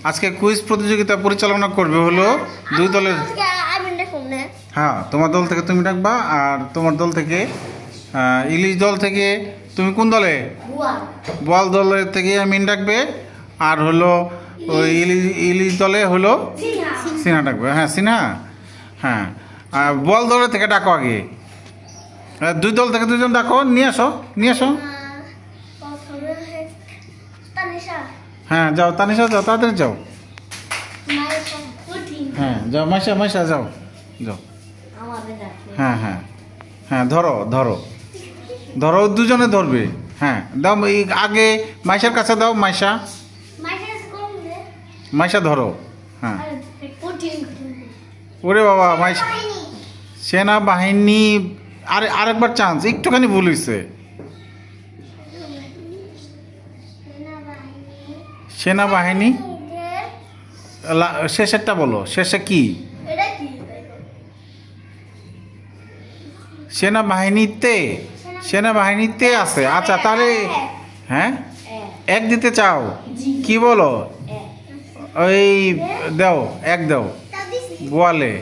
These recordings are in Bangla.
আজকে কুইজ প্রতিযোগিতা পরিচালনা করবে হলো দুই দলের। হ্যাঁ, তোমার দল থেকে তুমি ডাকবা, আর তোমার দল থেকে ইলিশ দল থেকে তুমি কোন দলে? বোয়াল দলের থেকে আমিন ডাকবে, আর হলো ওই ইলিশ দলে হলো সিনহা ডাকবে। হ্যাঁ সিনহা, হ্যাঁ। আর বোয়াল দলের থেকে ডাকো আগে, দুই দল থেকে দুজন ডাকো, নিয়ে আসো নিয়ে আসো। হ্যাঁ যাও তানিশা, যাও তাড়াতাড়ি যাও। হ্যাঁ যাও মাইশা, মাইশা যাও যাও। হ্যাঁ হ্যাঁ হ্যাঁ, ধরো ধরো ধরো, দুজনে ধরবে। হ্যাঁ দাও, আগে মাইশার কাছে দাও। মাইশা, মাইশা ধরো। হ্যাঁ, ওরে বাবা, মাইশা সেনাবাহিনী। আরেকবার চান্স, একটুখানি ভুল হয়েছে। সেনাবাহিনী শেষেরটা বলো, শেষে কি? সেনাবাহিনীতে, সেনাবাহিনীতে আছে। আচ্ছা তাহলে হ্যাঁ, এক দিতে চাও? কি বলো? ওই দাও, এক দাও বোয়ালে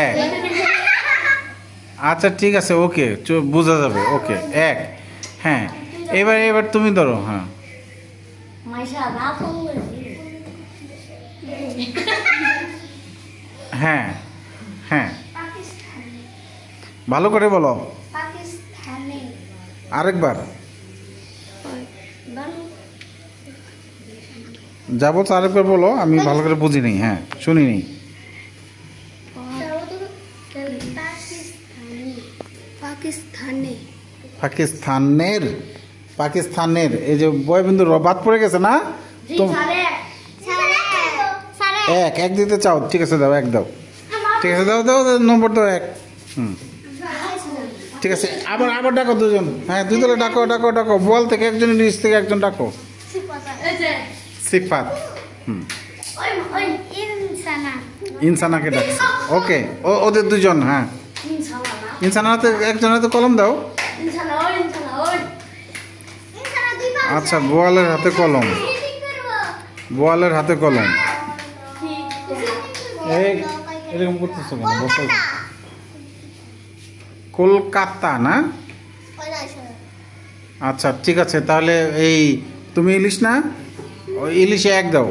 এক। আচ্ছা ঠিক আছে, ওকে, বোঝা যাবে, ওকে এক। হ্যাঁ এবার তুমি ধরো। হ্যাঁ হ্যাঁ হ্যাঁ, ভালো করে বলো আরেকবার। যা বলছো আরেকবার বলো, আমি ভালো করে বুঝিনি। হ্যাঁ শুনিনি। পাকিস্তানের, পাকিস্তানের এই যে বয়বিন্দু বাদ পড়ে গেছে না তো? এক দিতে চাও? ঠিক আছে দাও, এক দাও। ঠিক আছে দাও দাও, নম্বর দাও এক। ঠিক আছে, আবার আবার ডাকো দুজন। হ্যাঁ দুই দলে ডাকো ডাকো ডাকো, বল থেকে একজন, নিচ থেকে একজন ডাকো। সিফাত। ইনসানাকে ডাকছে। ওকে, ওদের দুজন। হ্যাঁ ইনসানা হাতে, একজন হাতে কলম দাও। আচ্ছা বোয়ালের হাতে কলম, বোয়ালের হাতে কলম। এরকম করতেছো কেন? কলকাতা না? আচ্ছা ঠিক আছে, তাহলে এই তুমি ইলিশ না, ইলিশে এক দাও।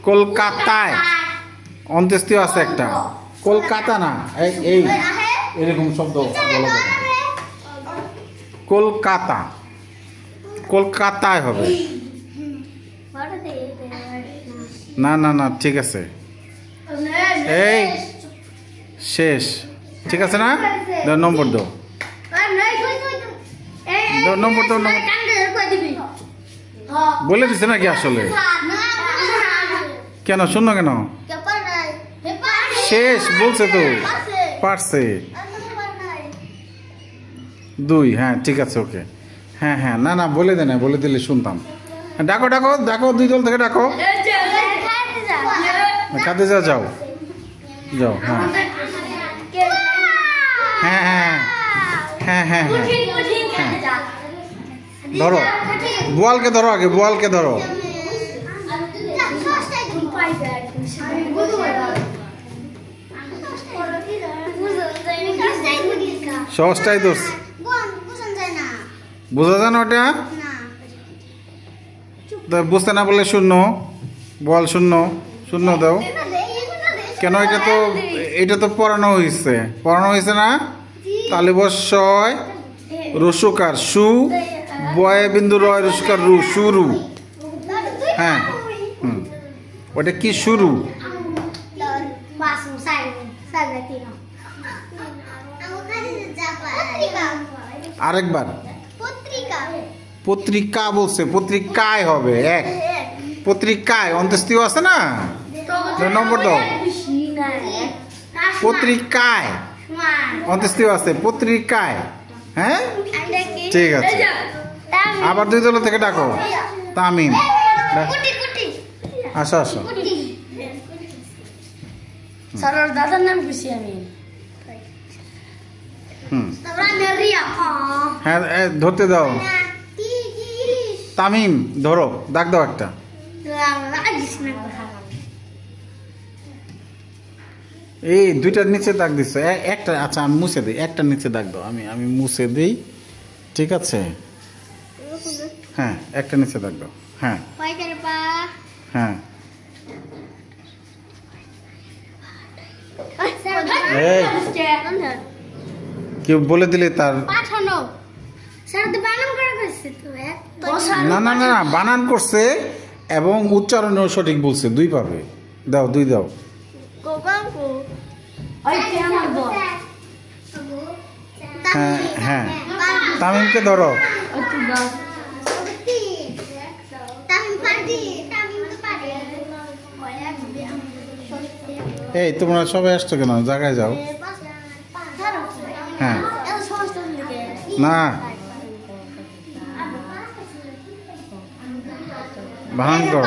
কলকাতায় অন্ত্যেষ্টিও আছে একটা, কলকাতা না, এই এরকম শব্দ বলা যাবে। কলকাতা, কলকাতায় হবে। না না না, ঠিক আছে, এই শেষ। ঠিক আছে না? দাও নম্বর, দাও নম্বর, দাও নম্বর। বলে দিছে নাকি আসলে? কেন শূন্য কেন? শেষ বলছে তো, পারছে দুই। হ্যাঁ ঠিক আছে, ওকে। হ্যাঁ হ্যাঁ, না না বলে দে না, বলে দিলে শুনতাম। ডাকো ডাকো ডাকো, দুই দল থেকে ডাকো। কাঁদে যাও, যাও যাও। হ্যাঁ হ্যাঁ হ্যাঁ হ্যাঁ হ্যাঁ হ্যাঁ, ধরো বোয়ালকে, ধরো আগে বোয়ালকে ধরো। সহজটাই দোষ, বোঝা যায় না ওটা? বুঝতে না বললে শূন্য, বল শূন্য, শূন্য দাও। কেন? এটা তো পড়ানো হয়েছে না? তাহলে বসয় রসুকার সু, বয় বিন্দু রয় রসুকার রু, শুরু। হ্যাঁ ওটা কি? শুরু। আরেকবার, পত্রিকা বলছে, পত্রিকায় হবে এক। পত্রিকায় অন্ত্যেষ্টিও আছে না? নম্বর দাও। পত্রিকায় অন্ত্যেষ্টিও আছে, পত্রিকায়। হ্যাঁ ঠিক আছে, আবার দুই দল থেকে ডাকো। তামিম, আসো আসো। দাদার নাম খুশি আমি। হ্যাঁ ধরতে দাও। তামিম ধরো, ডাক দাও একটা। এই দুইটার নিচে দাগ দিচ্ছ, একটা আচ্ছা আমি মুছে দিই, একটা নিচে দাগ দাও, আমি মুছে দিই, ঠিক আছে? হ্যাঁ একটা নিচে দাগ দাও। হ্যাঁ হ্যাঁ এই কেউ বলে দিলে তার না না না না বানান করছে এবং উচ্চারণও সঠিক বলছে, দুই পাবে। দাও দুই দাও। হ্যাঁ হ্যাঁ তামিমকে ধরো। এই তোমরা সবাই আসছো কেন? জায়গায় যাও। হ্যাঁ না বানান করো।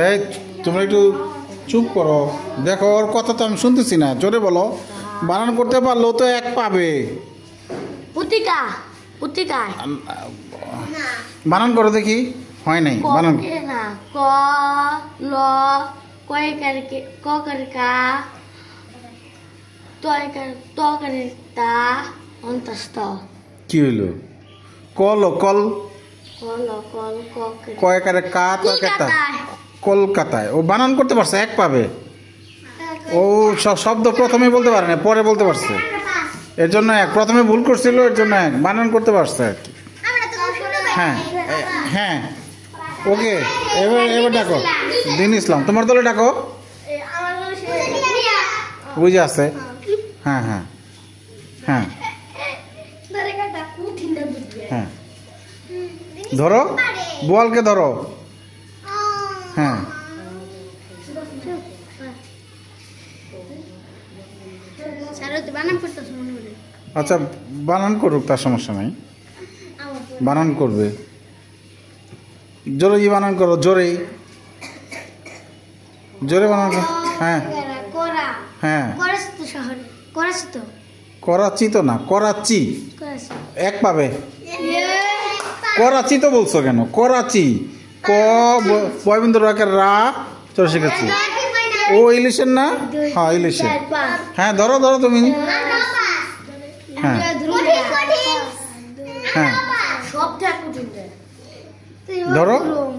এই তোমরা একটু চুপ করো, দেখো ওর কথা তো আমি শুনতেছি না, জোরে বলো। বানান করতে পারলো তো এক পাবে। বানান করো দেখি। হয় নাই বানান। ক ল কয় করকে ক করকা ত করতা অন্তস্থ। কি হইলো? কল কল কল কল কয় করে কা তো কেতা কলকাতায়। ও বানান করতে পারছে, এক পাবে। ও শব্দ প্রথমে বলতে পারে না, পরে বলতে পারছে, এর জন্য এক। প্রথমে ভুল করছিল, এর জন্য এক। বানান করতে পারছে আর কি। হ্যাঁ হ্যাঁ ওকে। এবার ডাকো দিন ইসলাম, তোমার দলে ডাকো। বুঝে আছে। হ্যাঁ হ্যাঁ হ্যাঁ হ্যাঁ ধরো, বোয়ালকে ধরো। হ্যাঁ আচ্ছা বানান করুক, তার সমস্যা নাই, বানান করবে। জোরে বানান করো, জোরে জোরে বানান করো। হ্যাঁ হ্যাঁ করাচি তো না, করাচি এক পাবে। করাচি তো বলছো কেন? করাচি ক বয়বিন্দু রাখের রা চলে শিখেছি। ও ইলিশের না? হ্যাঁ ইলিশের। হ্যাঁ ধরো ধরো তুমি। হ্যাঁ হ্যাঁ ধরো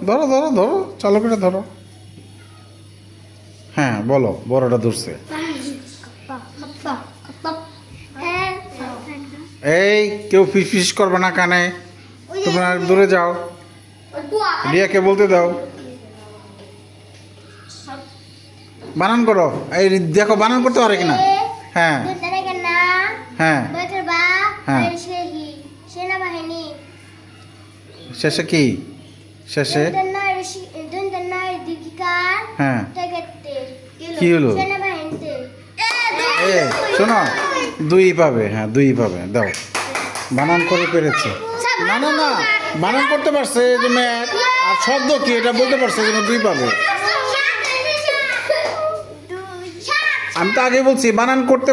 ধরো ধরো ধরো, চালু করে ধরো। হ্যাঁ বলো, বড়টা ধরছে। এই কেউ ফিস ফিস করবে না কানে, তোমরা দূরে যাও। রিয়াকে বলতে দাও, বানান করো। এই দেখো বানান করতে পারে কিনা। হ্যাঁ হ্যাঁ হ্যাঁ শেষে কি? শেষে হ্যাঁ কি হলো? শোনো দুই পাবে। হ্যাঁ দুই পাবে, দাও। বানান করে পেরেছে। না না না বানান করতে পারছে এই জন্য এক, আর শব্দ কি এটা বলতে পারছে এই জন্য দুই পাবে। আমি তো আগে বলছি বানান করতে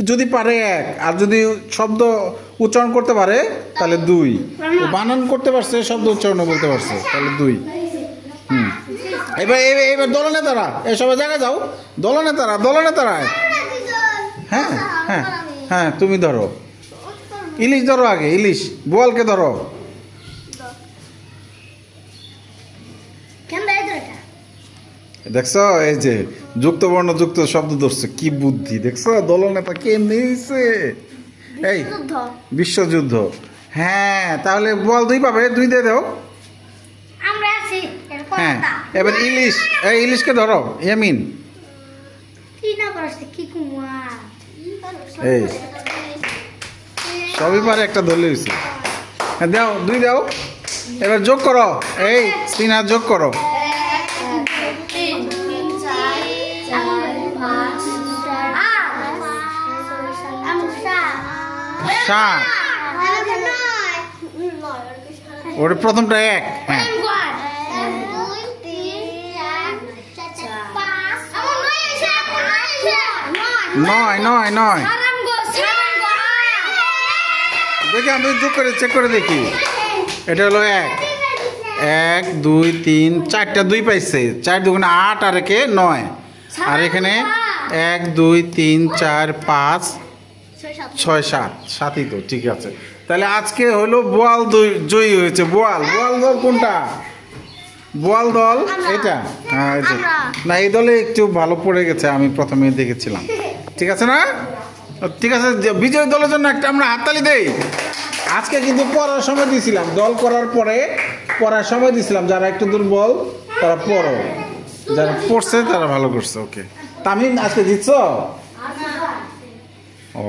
যদি পারে এক, আর যদি শব্দ উচ্চারণ করতে পারে তাহলে দুই। বানান করতে পারছে, শব্দ উচ্চারণ বলতে পারছে, তাহলে দুই। এবার এবার দলনেতারা এই সবাই জায়গায় যাও। দলনেতারা দলনেতারা হ্যাঁ হ্যাঁ হ্যাঁ তুমি ধরো। ইলিশ ধরো আগে, ইলিশ। বোয়ালকে ধরো। দেখছো এই যে যুক্ত বর্ণ যুক্ত শব্দ ধরছে, কি বুদ্ধি দেখছো? দলনেতা কে নিয়েছে? এই বিশ্বযুদ্ধ। হ্যাঁ তাহলে বল দুই পাবে, দুই দিয়ে দাও। হ্যাঁ এবার ইলিশ। এই ইলিশকে ধরো। ইয়ামিন এই সবই পারে, একটা ধরলে হয়েছে। হ্যাঁ দাও, দুই দাও। এবার যোগ করো। এই সিনা যোগ করো। ওর প্রথমটা এক। হ্যাঁ নয় নয় নয় দেখি আমি যোগ করে চেক করে দেখি। এটা হলো 1 1 2 3 4টা 2 পাইছে 4 দুগুণে 8 আর একে 9 আর এখানে 1 2 3 4 5 6 7 7ই তো ঠিক আছে। তাহলে আজকে হলো বোয়াল জয়ী হয়েছে। বোয়াল দল কোনটা? বোয়াল দল এটা। হ্যাঁ এই যে না এই দলে একটু ভালো পড়ে গেছে, আমি প্রথমে দেখেছিলাম। ঠিক আছে না? ঠিক আছে, বিজয় দলের জন্য একটা আমরা হাততালি দেই। আজকে কিন্তু পড়ার সময় দিয়েছিলাম, দল করার পরে পড়ার সময় দিয়েছিলাম। যারা একটু দুর্বল তারা পড়ো, যারা পড়ছে তারা ভালো করছে। ওকে, তামিম আজকে জিতছো? ও